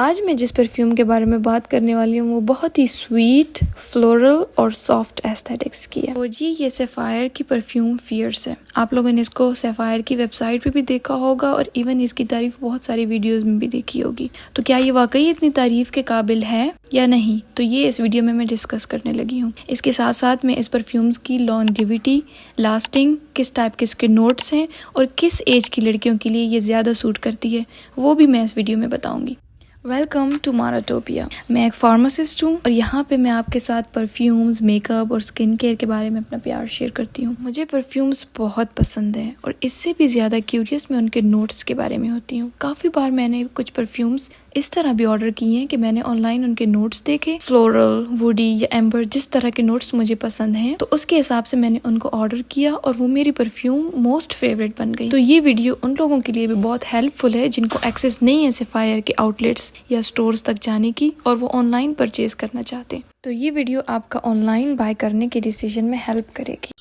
आज मैं जिस परफ्यूम के बारे में बात करने वाली हूँ वो बहुत ही स्वीट, फ्लोरल और सॉफ्ट एस्थेटिक्स की है। तो जी ये सैफायर की परफ्यूम फियर्स है। आप लोगों ने इसको सैफायर की वेबसाइट पे भी देखा होगा और इवन इसकी तारीफ बहुत सारी वीडियोस में भी देखी होगी। तो क्या ये वाकई इतनी तारीफ के काबिल है या नहीं, तो ये इस वीडियो में मैं डिस्कस करने लगी हूँ। इसके साथ साथ मैं इस परफ्यूम्स की लॉन्जेविटी, लास्टिंग, किस टाइप के इसके नोट्स हैं और किस एज की लड़कियों के लिए ये ज़्यादा सूट करती है वो भी मैं इस वीडियो में बताऊंगी। Welcome to Maratopia. मैं एक फार्मासिस्ट हूँ और यहाँ पे मैं आपके साथ परफ्यूम्स, मेकअप और स्किन केयर के बारे में अपना प्यार शेयर करती हूँ। मुझे परफ्यूम्स बहुत पसंद है और इससे भी ज़्यादा क्यूरियस मैं उनके नोट्स के बारे में होती हूँ। काफ़ी बार मैंने कुछ परफ्यूम्स इस तरह भी ऑर्डर किए हैं कि मैंने ऑनलाइन उनके नोट्स देखे, फ्लोरल, वुडी या एम्बर, जिस तरह के नोट्स मुझे पसंद हैं तो उसके हिसाब से मैंने उनको ऑर्डर किया और वो मेरी परफ्यूम मोस्ट फेवरेट बन गई। तो ये वीडियो उन लोगों के लिए भी बहुत हेल्पफुल है जिनको एक्सेस नहीं है सैफायर के आउटलेट्स या स्टोर्स तक जाने की और वो ऑनलाइन परचेज करना चाहते हैं। तो ये वीडियो आपका ऑनलाइन बाय करने के डिसीजन में हेल्प करेगी।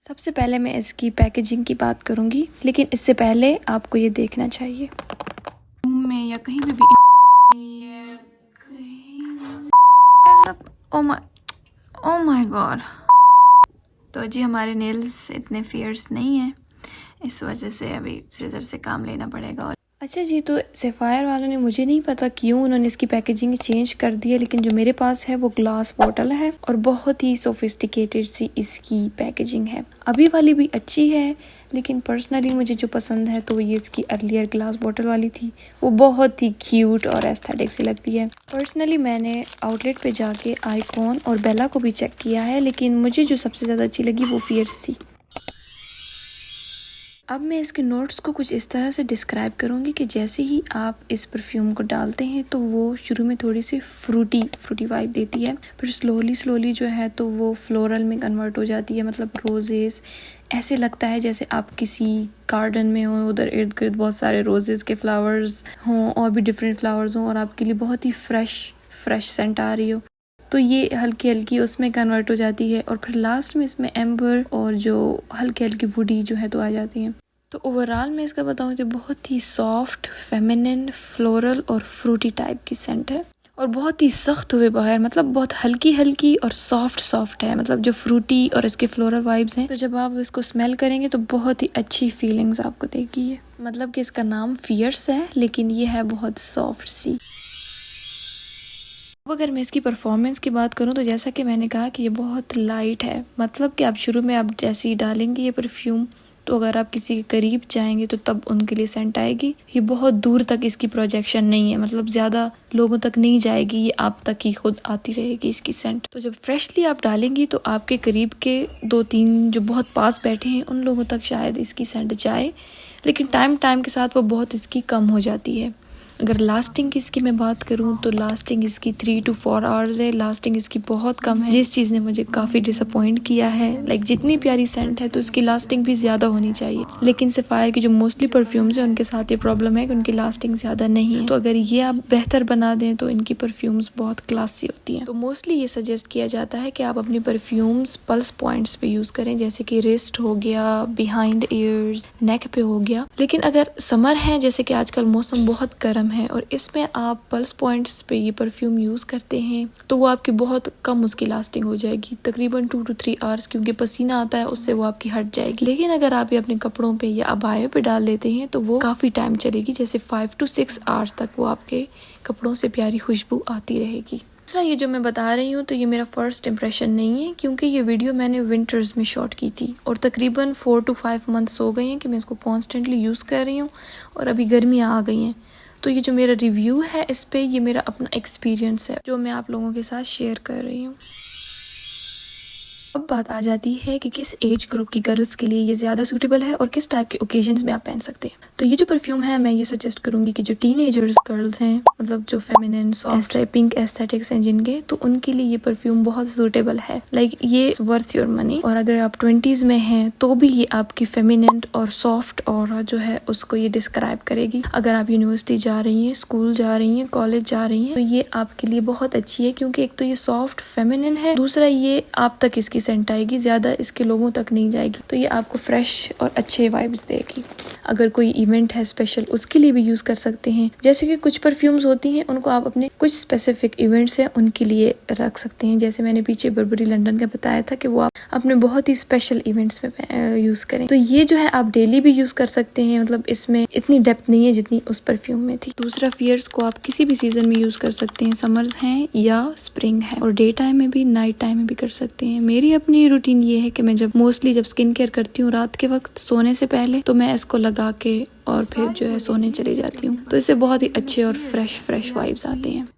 सबसे पहले मैं इसकी पैकेजिंग की बात करूंगी, लेकिन इससे पहले आपको ये देखना चाहिए में या कहीं भी ओ माय गॉड। तो जी हमारे नेल्स इतने फेयर्स नहीं हैं, इस वजह से अभी सीजर से काम लेना पड़ेगा। और अच्छा जी, तो सैफायर वालों ने, मुझे नहीं पता क्यों उन्होंने इसकी पैकेजिंग चेंज कर दी है, लेकिन जो मेरे पास है वो ग्लास बॉटल है और बहुत ही सोफिस्टिकेटेड सी इसकी पैकेजिंग है। अभी वाली भी अच्छी है, लेकिन पर्सनली मुझे जो पसंद है तो ये इसकी अर्लियर ग्लास बॉटल वाली थी। वो बहुत ही क्यूट और एस्थेटिक सी लगती है। पर्सनली मैंने आउटलेट पे जाके आइकॉन और बेला को भी चेक किया है, लेकिन मुझे जो सबसे ज़्यादा अच्छी लगी वो फियर्स थी। अब मैं इसके नोट्स को कुछ इस तरह से डिस्क्राइब करूँगी कि जैसे ही आप इस परफ्यूम को डालते हैं तो वो शुरू में थोड़ी सी फ्रूटी वाइब देती है, फिर स्लोली जो है तो वो फ्लोरल में कन्वर्ट हो जाती है। मतलब रोजेस, ऐसे लगता है जैसे आप किसी गार्डन में हो, उधर इर्द गिर्द बहुत सारे रोजेस के फ्लावर्स हों और भी डिफरेंट फ्लावर्स हों और आपके लिए बहुत ही फ्रेश सेंट आ रही हो, तो ये हल्की हल्की उसमें कन्वर्ट हो जाती है। और फिर लास्ट में इसमें एम्बर और जो हल्की हल्की वुडी जो है तो आ जाती हैं। तो ओवरऑल मैं इसका बताऊँ तो बहुत ही सॉफ्ट, फेमिनिन, फ्लोरल और फ्रूटी टाइप की सेंट है और बहुत ही सख्त हुए बगैर, मतलब बहुत हल्की और सॉफ्ट है। मतलब जो फ्रूटी और इसके फ्लोरल वाइब्स हैं, तो जब आप इसको स्मेल करेंगे तो बहुत ही अच्छी फीलिंग्स आपको देगी ये। मतलब कि इसका नाम फियर्स है, लेकिन ये है बहुत सॉफ्ट सी। अगर मैं इसकी परफॉर्मेंस की बात करूं तो जैसा कि मैंने कहा कि ये बहुत लाइट है। मतलब कि आप शुरू में आप जैसे ही डालेंगे ये परफ्यूम तो अगर आप किसी के करीब जाएंगे तो तब उनके लिए सेंट आएगी। ये बहुत दूर तक इसकी प्रोजेक्शन नहीं है, मतलब ज़्यादा लोगों तक नहीं जाएगी, ये आप तक ही खुद आती रहेगी इसकी सेंट। तो जब फ्रेशली आप डालेंगी तो आपके करीब के 2-3 जो बहुत पास बैठे हैं उन लोगों तक शायद इसकी सेंट जाए, लेकिन टाइम के साथ वो बहुत इसकी कम हो जाती है। अगर लास्टिंग की इसकी मैं बात करूं तो लास्टिंग इसकी 3 to 4 आवर्स है। लास्टिंग इसकी बहुत कम है, जिस चीज़ ने मुझे काफ़ी डिसअपॉइंट किया है। लाइक जितनी प्यारी सेंट है तो इसकी लास्टिंग भी ज़्यादा होनी चाहिए, लेकिन सैफायर की जो मोस्टली परफ्यूम्स हैं उनके साथ ये प्रॉब्लम है कि उनकी लास्टिंग ज़्यादा नहीं है। तो अगर ये आप बेहतर बना दें तो इनकी परफ्यूम्स बहुत क्लासी होती हैं। तो मोस्टली ये सजेस्ट किया जाता है कि आप अपनी परफ्यूम्स पल्स पॉइंट्स पे यूज़ करें, जैसे कि रिस्ट हो गया, बिहाइंड ईयर्स, नेक पे हो गया। लेकिन अगर समर है, जैसे कि आजकल मौसम बहुत गर्म है और इसमें आप पल्स पॉइंट्स पे ये परफ्यूम यूज करते हैं तो वो आपकी बहुत कम उसकी लास्टिंग हो जाएगी, तकरीबन 2 to 3 आवर्स, क्योंकि पसीना आता है उससे वो आपकी हट जाएगी। लेकिन अगर आप ये अपने कपड़ों पे या अबाया पे डाल लेते हैं तो वो काफी टाइम चलेगी, जैसे 5 to 6 आवर्स तक वो आपके कपड़ों से प्यारी खुशबू आती रहेगी। दूसरा, ये जो मैं बता रही हूँ तो ये मेरा फर्स्ट इम्प्रेशन नहीं है, क्योंकि ये वीडियो मैंने विंटर्स में शॉट की थी और तकरीबन 4 to 5 मंथ्स हो गए हैं कि मैं इसको कॉन्स्टेंटली यूज कर रही हूँ और अभी गर्मियाँ आ गई हैं। तो ये जो मेरा रिव्यू है इस पे, ये मेरा अपना एक्सपीरियंस है जो मैं आप लोगों के साथ शेयर कर रही हूँ। अब बात आ जाती है कि किस एज ग्रुप की गर्ल्स के लिए ये ज़्यादा सूटेबल है और किस टाइप के ओकेजन्स में आप पहन सकते हैं। तो ये जो परफ्यूम है मैं ये सजेस्ट करूंगी कि जो टीनेजर्स गर्ल्स हैं, मतलब जो फेमिनिन सॉफ्ट पिंक एस्थेटिक्स हैं जिनके, तो उनके लिए ये परफ्यूम बहुत सूटेबल है। लाइक ये वर्थ योर मनी। और अगर आप 20s में हैं तो भी ये आपकी फेमिनिन और सॉफ्ट ऑरा जो है उसको ये डिस्क्राइब करेगी। अगर आप यूनिवर्सिटी जा रही हैं, स्कूल जा रही हैं, कॉलेज जा रही हैं, तो ये आपके लिए बहुत अच्छी है, क्योंकि एक तो ये सॉफ्ट फेमिनिन है, दूसरा ये आप तक इसकी इसकी सेंट आएगी, ज़्यादा इसके लोगों तक नहीं जाएगी। तो ये आपको फ्रेश और अच्छे वाइब्स देगी। अगर कोई इवेंट है स्पेशल उसके लिए भी यूज़ कर सकते हैं। जैसे कि कुछ परफ्यूम्स होती हैं उनको आप अपने कुछ स्पेसिफिक इवेंट्स हैं उनके लिए रख सकते हैं। जैसे मैंने पीछे बर्बरी लंदन का बताया था कि वो आप अपने बहुत ही स्पेशल इवेंट्स में यूज़ करें। तो ये जो है आप डेली भी यूज़ कर सकते हैं, मतलब इसमें इतनी डेप्थ नहीं है जितनी उस परफ्यूम में थी। दूसरा फियर्स को आप किसी भी सीजन में यूज़ कर सकते हैं, समर्स हैं या स्प्रिंग है, और डे टाइम में भी नाइट टाइम में भी कर सकते हैं। मेरी अपनी रूटीन ये है कि मैं मोस्टली जब स्किन केयर करती हूँ रात के वक्त सोने से पहले, तो मैं इसको लगा के और फिर जो है सोने चली जाती हूँ। तो इससे बहुत ही अच्छे और फ्रेश वाइब्स आते हैं।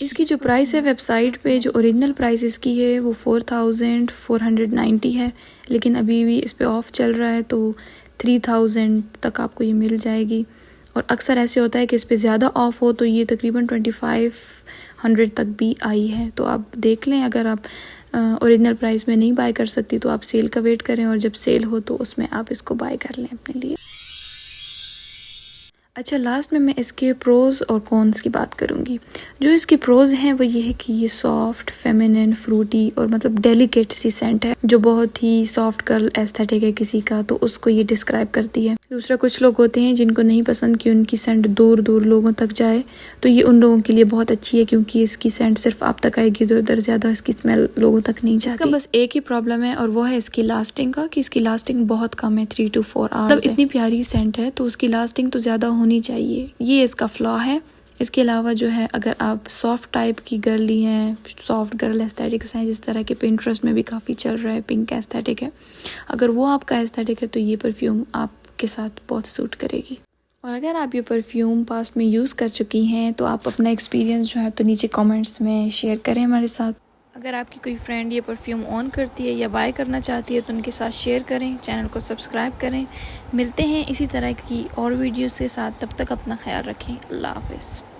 इसकी जो प्राइस है वेबसाइट पे, जो ओरिजिनल प्राइस इसकी है वो 4490 है, लेकिन अभी भी इस पे ऑफ चल रहा है तो 3000 तक आपको ये मिल जाएगी। और अक्सर ऐसे होता है कि इस पे ज़्यादा ऑफ हो तो ये तकरीबन 2500 तक भी आई है। तो आप देख लें, अगर आप ओरिजिनल प्राइस में नहीं बाय कर सकती तो आप सेल का वेट करें, और जब सेल हो तो उसमें आप इसको बाय कर लें अपने लिए। अच्छा, लास्ट में मैं इसके प्रोज और कॉन्स की बात करूँगी। जो इसके प्रोज हैं वो ये है कि ये सॉफ्ट, फेमिनिन, फ्रूटी और मतलब डेलिकेट सी सेंट है, जो बहुत ही सॉफ्ट गर्ल एस्थेटिक है किसी का, तो उसको ये डिस्क्राइब करती है। दूसरा, कुछ लोग होते हैं जिनको नहीं पसंद कि उनकी सेंट दूर दूर लोगों तक जाए, तो ये उन लोगों के लिए बहुत अच्छी है क्योंकि इसकी सेंट सिर्फ आप तक आएगी, इधर उधर ज़्यादा इसकी स्मेल लोगों तक नहीं जाती। इसका बस एक ही प्रॉब्लम है और वो है इसकी लास्टिंग का, कि इसकी लास्टिंग बहुत कम है, 3 to 4 आवर्स। मतलब इतनी प्यारी सेंट है तो उसकी लास्टिंग तो ज़्यादा होनी चाहिए, ये इसका फ्लॉ है। इसके अलावा जो है, अगर आप सॉफ्ट टाइप की गर्ली हैं, सॉफ्ट गर्ल एस्थेटिक्स हैं, जिस तरह के पिंटरेस्ट में भी काफ़ी चल रहा है, पिंक एस्थेटिक है, अगर वो आपका एस्थेटिक है तो ये परफ्यूम आपके साथ बहुत सूट करेगी। और अगर आप ये परफ्यूम पास्ट में यूज़ कर चुकी हैं तो आप अपना एक्सपीरियंस जो है तो नीचे कमेंट्स में शेयर करें हमारे साथ। अगर आपकी कोई फ्रेंड ये परफ्यूम ऑन करती है या बाय करना चाहती है तो उनके साथ शेयर करें, चैनल को सब्सक्राइब करें। मिलते हैं इसी तरह की और वीडियोस के साथ, तब तक अपना ख्याल रखें। अल्लाह हाफ़िज़।